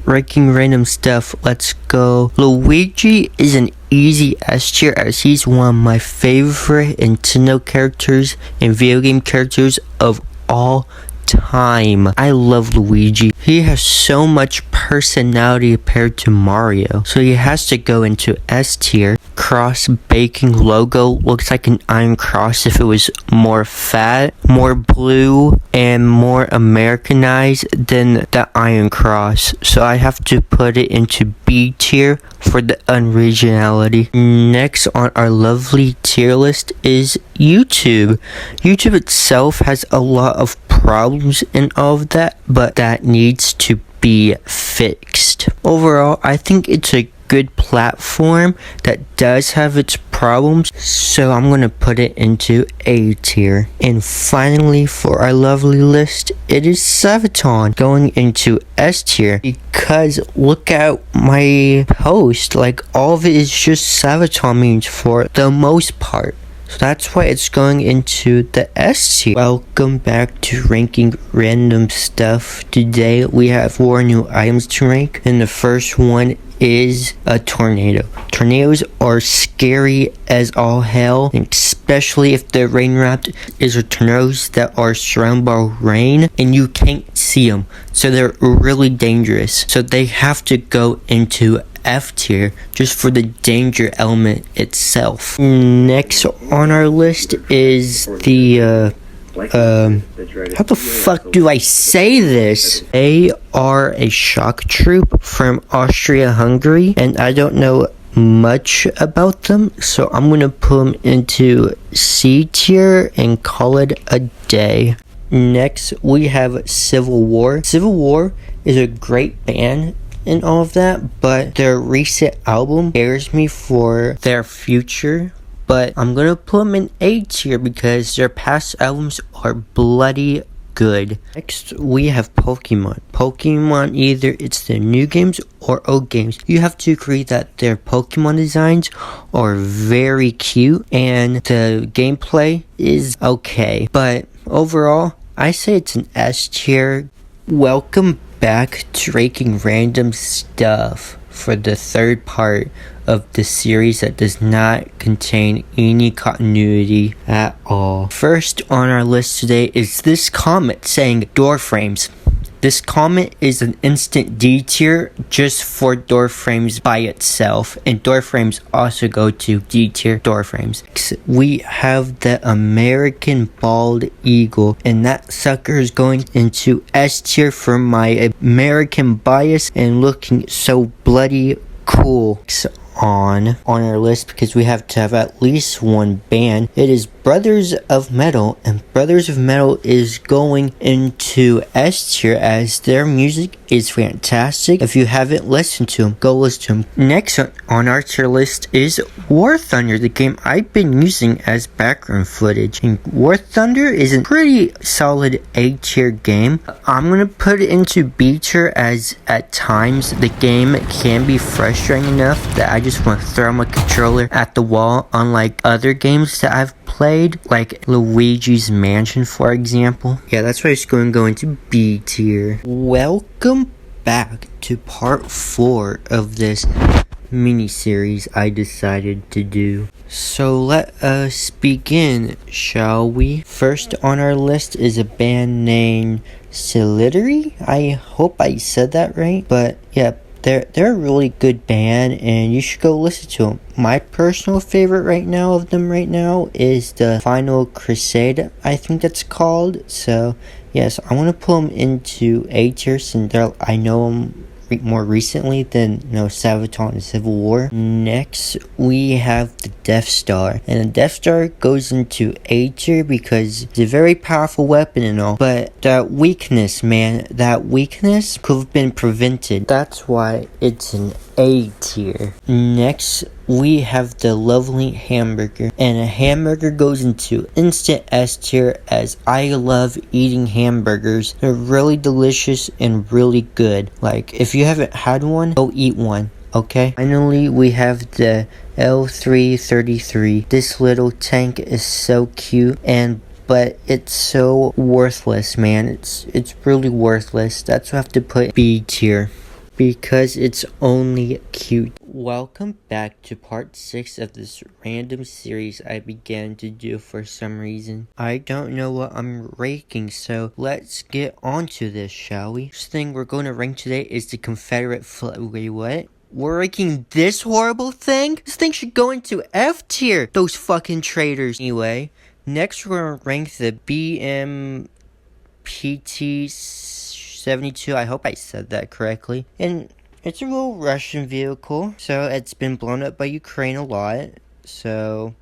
Ranking random stuff, let's go. Luigi is an easy S tier as he's one of my favorite Nintendo characters and video game characters of all time. I love Luigi. He has so much personality compared to Mario, so he has to go into S tier. Cross baking logo looks like an iron cross if it was more fat, more blue, and more Americanized than the iron cross, so I have to put it into B tier for the unoriginality. Next on our lovely tier list is YouTube. YouTube itself has a lot of problems and all of that, but that needs to be fixed. Overall, I think it's a good platform that does have its problems, so I'm gonna put it into A tier. And finally, for our lovely list, it is Sabaton going into S tier, because look at my post, like all of it is just Sabaton memes for the most part. So that's why it's going into the S tier. Welcome back to ranking random stuff. Today we have 4 new items to rank, and the first one is a tornado. Tornadoes are scary as all hell, especially if they're rain wrapped. Is tornadoes that are surrounded by rain and you can't see them, so they're really dangerous. So they have to go into F tier just for the danger element itself. Next on our list is the how the fuck do I say this? They are a shock troop from Austria-Hungary, and I don't know much about them, so I'm gonna put them into C tier and call it a day. Next, we have Civil War. Civil War is a great band and all of that, but their recent album scares me for their future. But I'm gonna put them in A tier because their past albums are bloody good. Next, we have Pokemon. Pokemon, either it's the new games or old games. You have to agree that their Pokemon designs are very cute and the gameplay is okay. But overall, I say it's an S tier. Welcome back to ranking random stuff for the third part of the series that does not contain any continuity at all. First on our list today is this comment saying door frames. This comment is an instant D tier just for door frames by itself, and door frames also go to D tier door frames. We have the American bald eagle, and that sucker is going into S tier for my American bias and looking so bloody cool. On our list, because we have to have at least one band, it is Brothers of Metal, and Brothers of Metal is going into S tier as their music is fantastic. If you haven't listened to them, go listen to them. Next on our tier list is War Thunder, the game I've been using as background footage. And War Thunder is a pretty solid A tier game. I'm gonna put it into B tier as at times the game can be frustrating enough that I just want to throw my controller at the wall, unlike other games that I've played, like Luigi's Mansion, for example. Yeah, that's why it's going to go into B tier. Welcome back to part 4 of this mini-series I decided to do. So let us begin, shall we? First on our list is a band named Solitary. I hope I said that right, but yeah. They're a really good band, and you should go listen to them. My personal favorite right now of them is the Final Crusade, I think that's called. So yes, I want to put them into A tier since I know them more recently than Sabaton and Civil War. Next, we have the Death Star, and the Death Star goes into A tier because it's a very powerful weapon and all, but that weakness could have been prevented. That's why it's an A tier. Next, we have the lovely hamburger, and a hamburger goes into instant S tier as I love eating hamburgers. They're really delicious and really good. Like, if you haven't had one, go eat one, okay? Finally, we have the L333. This little tank is so cute, but it's so worthless, man. It's really worthless. That's why I have to put B tier. because it's only cute. Welcome back to part 6 of this random series I began to do for some reason. I don't know what I'm ranking, so let's get on to this, shall we? First thing we're going to rank today is the Confederate flag. Wait, what? We're ranking this horrible thing? This thing should go into F tier. Those fucking traitors. Anyway, next we're going to rank the BMPT 72. I hope I said that correctly. And it's a little Russian vehicle, so it's been blown up by Ukraine a lot. So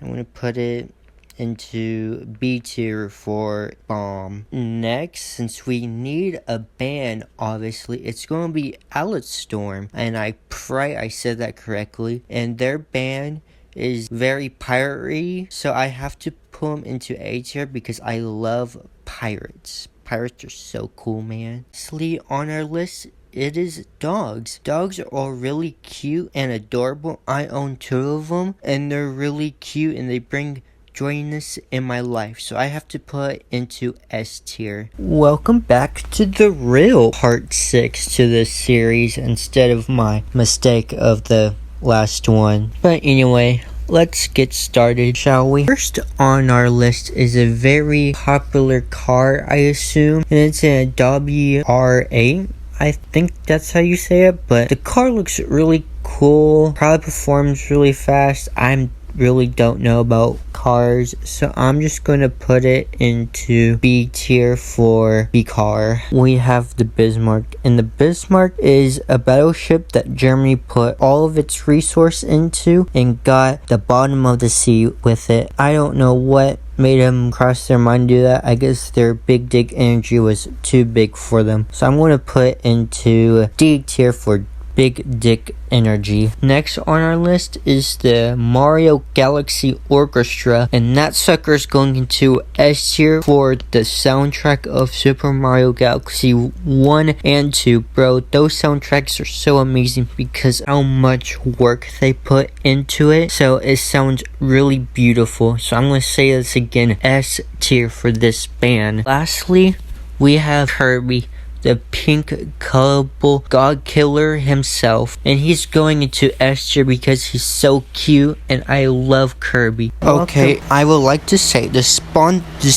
I'm gonna put it into B tier for bomb. Next, since we need a band, obviously, it's gonna be Storm, and I pray I said that correctly. And their band is very piratey, so I have to put them into A tier because I love pirates. Pirates are so cool, man. Lastly, on our list, it is dogs. Dogs are really cute and adorable. I own 2 of them, and they're really cute, and they bring joyness in my life, so I have to put into S tier. Welcome back to the real part 6 to this series instead of my mistake of the last one. But anyway, let's get started, shall we? First on our list is a very popular car, I assume, and it's a WR8. I think that's how you say it, but the car looks really cool, probably performs really fast. I really don't know about cars, so I'm just gonna put it into B tier for B car. We have the Bismarck, and the Bismarck is a battleship that Germany put all of its resource into and got the bottom of the sea with it. I don't know what made them cross their mind to do that. I guess their big dick energy was too big for them, so I'm gonna put into D tier for big dick energy. Next on our list is the Mario Galaxy Orchestra, and that sucker's going into S tier for the soundtrack of Super Mario Galaxy 1 and 2. Bro, those soundtracks are so amazing because how much work they put into it, so it sounds really beautiful. So I'm gonna say this again, S tier for this band. Lastly, we have Kirby, the pink colorful god killer himself, and he's going into S tier because he's so cute and I love Kirby. Okay, I would like to say this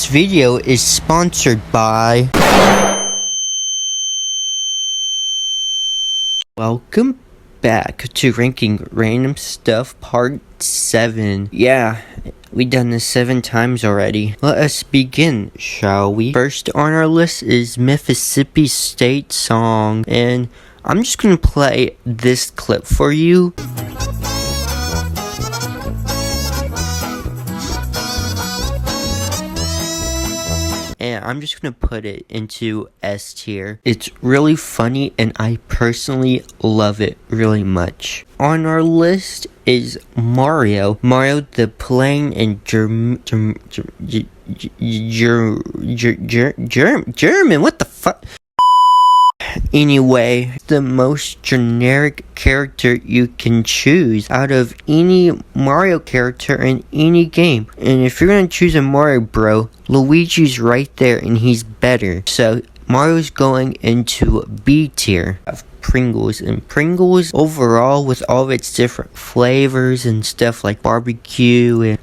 video is sponsored by Welcome back to ranking random stuff part 7. Yeah, we done this 7 times already. Let us begin, shall we? First on our list is Mississippi State song, and I'm just gonna play this clip for you. And I'm just gonna put it into S tier. It's really funny and I personally love it really much. On our list is Mario the plane in German. What the fuck? Anyway, the most generic character you can choose out of any Mario character in any game. And if you're gonna choose a Mario, bro, Luigi's right there and he's better. So Mario's going into B tier. Of Pringles, and Pringles overall with all of its different flavors and stuff like barbecue,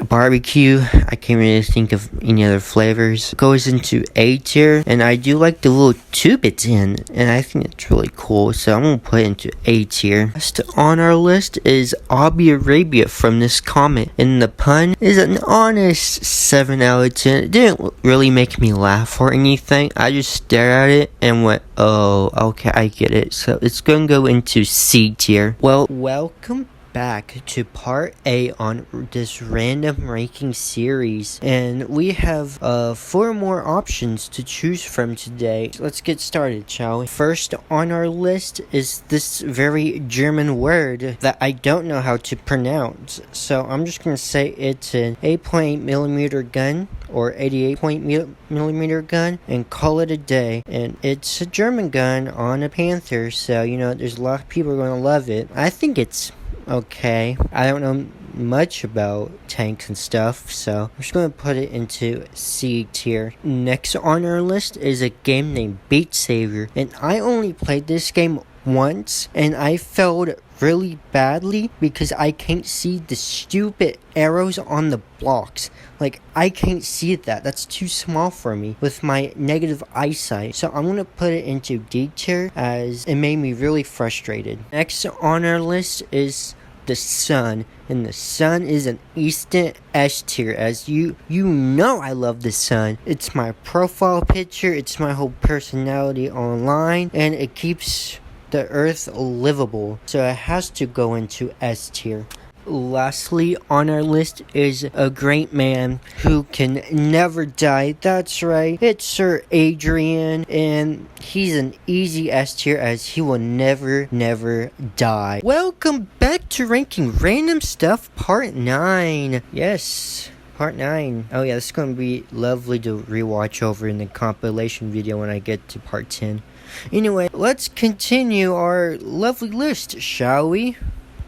I can't really think of any other flavors, goes into A tier. And I do like the little tube it's in, and I think it's really cool, so I'm gonna put it into A tier. Last on our list is Abu Arabia from this comment, and the pun is an honest 7 out of 10. It didn't really make me laugh or anything. I just stared at it and went, oh, okay, I get it. So it's gonna go into C tier. Well, welcome back to part A on this random ranking series, and we have 4 more options to choose from today. So let's get started, shall we? First on our list is this very German word that I don't know how to pronounce, so I'm just gonna say it's an 8.8mm gun or 88.millimeter gun and call it a day. And it's a German gun on a Panther, so you know there's a lot of people are gonna love it. I think it's okay. I don't know much about tanks and stuff, so I'm just gonna put it into C tier. Next on our list is a game named Beat Savior, and I only played this game once, and I failed really badly because I can't see the stupid arrows on the blocks. Like, I can't see that. That's too small for me with my negative eyesight. So I'm gonna put it into D tier as it made me really frustrated. Next on our list is the Sun, and the Sun is an instant S tier, as you know I love the Sun. It's my profile picture, it's my whole personality online, and it keeps the earth livable, so it has to go into S tier. Lastly on our list is a great man who can never die. That's right, it's Sir Adrian, and he's an easy S tier as he will never die. Welcome back to ranking random stuff part 9. Yes, part 9. Oh yeah, this is gonna be lovely to rewatch over in the compilation video when I get to part 10. Anyway, let's continue our lovely list, shall we?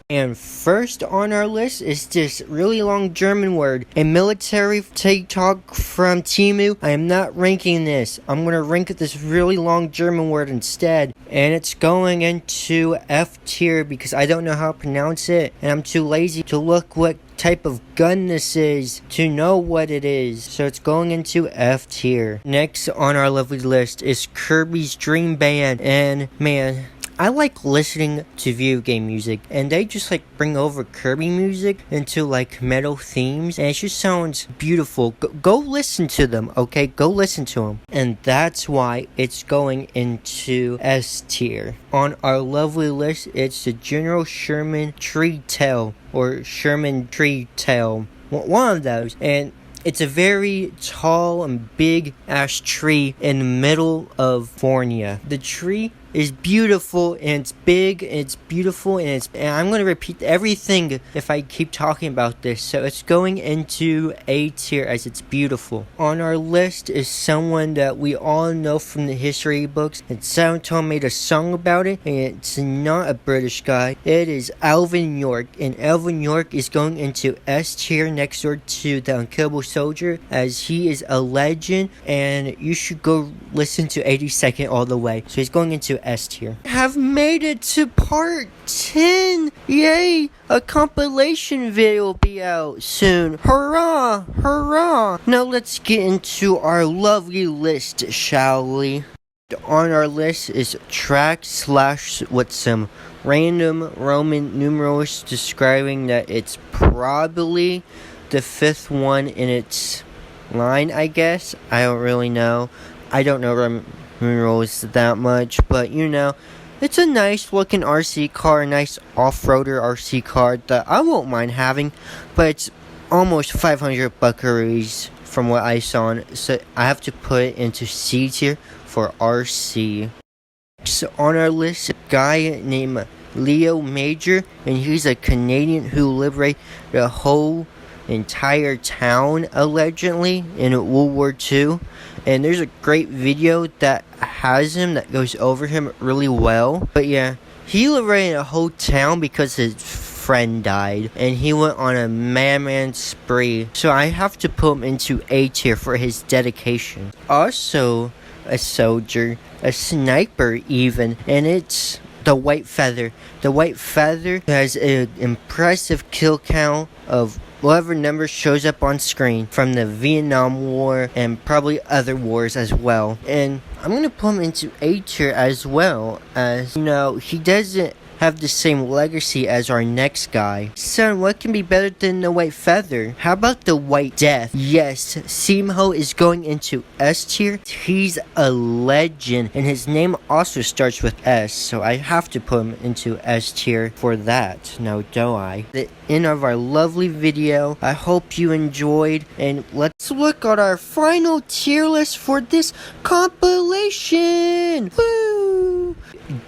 And first on our list is this really long German word, a military TikTok from Temu. I am not ranking this. I'm going to rank this really long German word instead. And it's going into F tier because I don't know how to pronounce it, and I'm too lazy to look what type of gun this is to know what it is, so it's going into F tier. Next on our lovely list is Kirby's Dream Band, and man, I like listening to video game music, and they just like bring over Kirby music into like metal themes, and it just sounds beautiful. Go listen to them, okay? Go listen to them. And that's why it's going into S tier. On our lovely list, it's the General Sherman Tree Tail, or Sherman Tree Tail, one of those, and it's a very tall and big ash tree in the middle of California. The tree is beautiful, and it's big, and it's beautiful, and I'm going to repeat everything if I keep talking about this, so it's going into A tier as it's beautiful. On our list is someone that we all know from the history books, and Soundtone made a song about it, and it's not a British guy. It is Alvin York, and Alvin York is going into S tier next door to the Unkillable Soldier, as he is a legend, and you should go listen to 82nd all the way. So he's going into S tier. Have made it to part 10. Yay! A compilation video will be out soon. Hurrah! Hurrah! Now let's get into our lovely list, shall we? On our list is track slash with some random Roman numerals describing that it's probably the 5th one in its line, I guess. I don't really know. I don't know Roman numerals that much, but you know, it's a nice looking RC car, a nice off-roader RC car that I won't mind having, but it's almost 500 buckaroos from what I saw on it, so I have to put it into C tier for RC. So on our list, a guy named Leo Major, and he's a Canadian who liberated the whole entire town allegedly in World War II, and there's a great video that has him that goes over him really well. But yeah, he liberated a whole town because his friend died, and he went on a madman spree, so I have to put him into A tier for his dedication. Also a soldier, a sniper even, and it's the White Feather. The White Feather has an impressive kill count of whatever number shows up on screen from the Vietnam War and probably other wars as well. And I'm going to put him into A tier as well, as, you know, he doesn't have the same legacy as our next guy. Son, what can be better than the White Feather? How about the White Death? Yes, Simho is going into S tier. He's a legend, and his name also starts with S, so I have to put him into S tier for that. Now, do I? The end of our lovely video. I hope you enjoyed, and let's look at our final tier list for this compilation. Woo!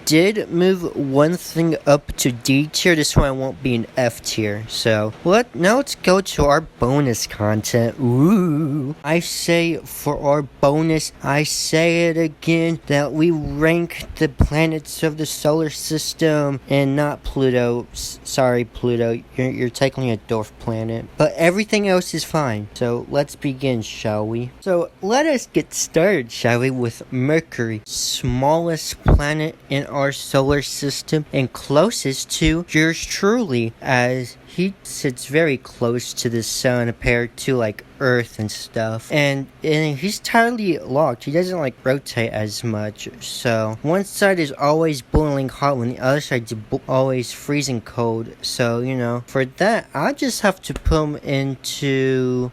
did move one thing up to D tier. This one won't be an F tier. So now let's go to our bonus content. Ooh. I say for our bonus, I say it again, that we rank the planets of the solar system and not Pluto. Sorry, Pluto. You're technically a dwarf planet. But everything else is fine. So let's begin, shall we? So let us get started, shall we, with Mercury, smallest planet in our solar system and closest to yours truly, as he sits very close to the sun compared to like Earth and stuff, and he's tightly locked. He doesn't like rotate as much, so one side is always boiling hot when the other side's always freezing cold. So you know, for that I just have to put him into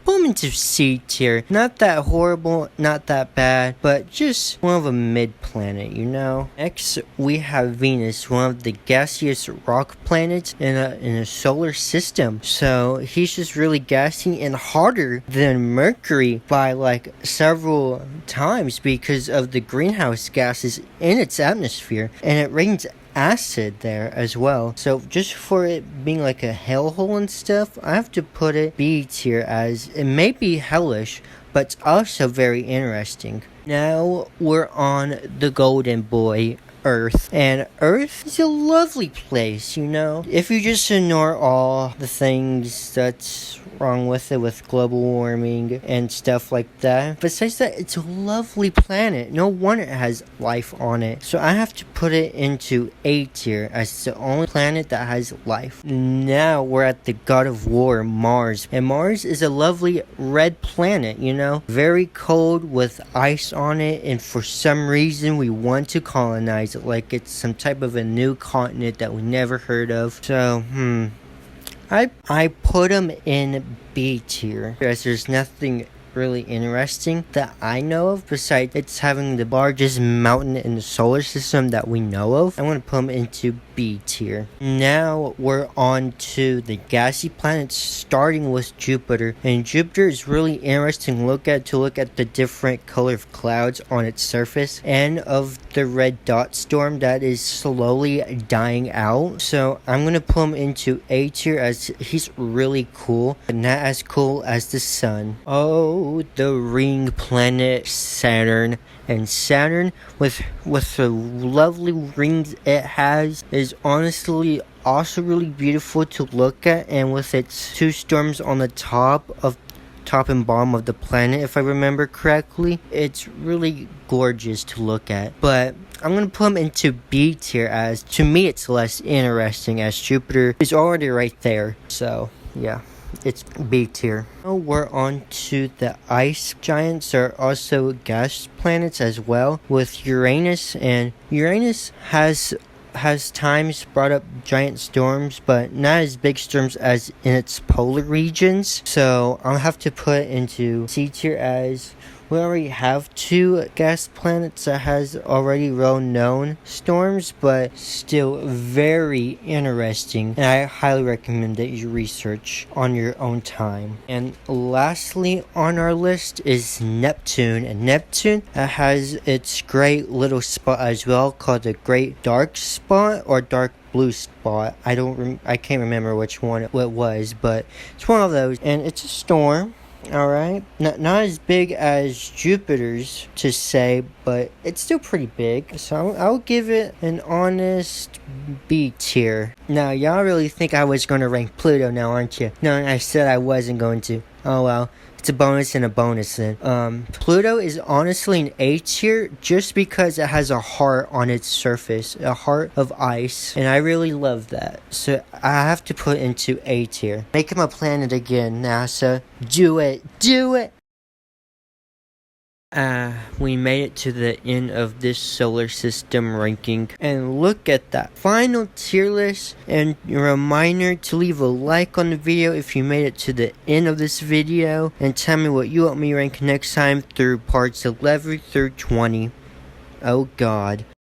C tier. Not that horrible, not that bad, but just one of a mid planet, you know. Next we have Venus, one of the gaseous rock planets in a solar system. So he's just really gassy and harder than Mercury by like several times because of the greenhouse gases in its atmosphere, and it rains acid there as well. So just for it being like a hellhole and stuff, I have to put it B tier, as it may be hellish, but it's also very interesting. Now we're on the golden boy, Earth. And Earth is a lovely place, you know. If you just ignore all the things that's wrong with it, with global warming and stuff like that. Besides that, it's a lovely planet. No wonder it has life on it. So I have to put it into A tier, as it's the only planet that has life. Now we're at the god of war, Mars. And Mars is a lovely red planet, you know. Very cold with ice on it, and for some reason we want to colonize it like it's some type of a new continent that we never heard of. So, I put them in B tier, as there's nothing really interesting that I know of besides it's having the largest mountain in the solar system that we know of. I'm going to put them into B tier. Now we're on to the gassy planets, starting with Jupiter. And Jupiter is really interesting to look at the different color of clouds on its surface and of the red dot storm that is slowly dying out. So I'm going to put him into A tier, as he's really cool, but not as cool as the sun. Oh, the ring planet Saturn. And Saturn, with the lovely rings it has, is honestly also really beautiful to look at, and with its two storms on the top and bottom of the planet, if I remember correctly, it's really gorgeous to look at. But I'm going to put them into B tier, as to me it's less interesting, as Jupiter is already right there. So yeah, it's B tier. Now we're on to the ice giants, are also gas planets as well, with Uranus. And Uranus has times brought up giant storms, but not as big storms as in its polar regions. So I'll have to put it into C tier, as we already have two gas planets that has already well-known storms, but still very interesting, and I highly recommend that you research on your own time. And lastly on our list is Neptune, and Neptune has its great little spot as well, called the Great Dark Spot or Dark Blue Spot. I can't remember which one it was, but it's one of those, and it's a storm. Alright, not as big as Jupiter's to say, but it's still pretty big. So I'll give it an honest B tier. Now, y'all really think I was going to rank Pluto now, aren't you? No, I said I wasn't going to. Oh well. It's a bonus and a bonus then. Pluto is honestly an A tier just because it has a heart on its surface, a heart of ice, and I really love that. So I have to put it into A tier. Make him a planet again, NASA. Do it. We made it to the end of this solar system ranking, and look at that final tier list. And a reminder to leave a like on the video if you made it to the end of this video, and tell me what you want me to rank next time through parts 11 through 20. Oh god.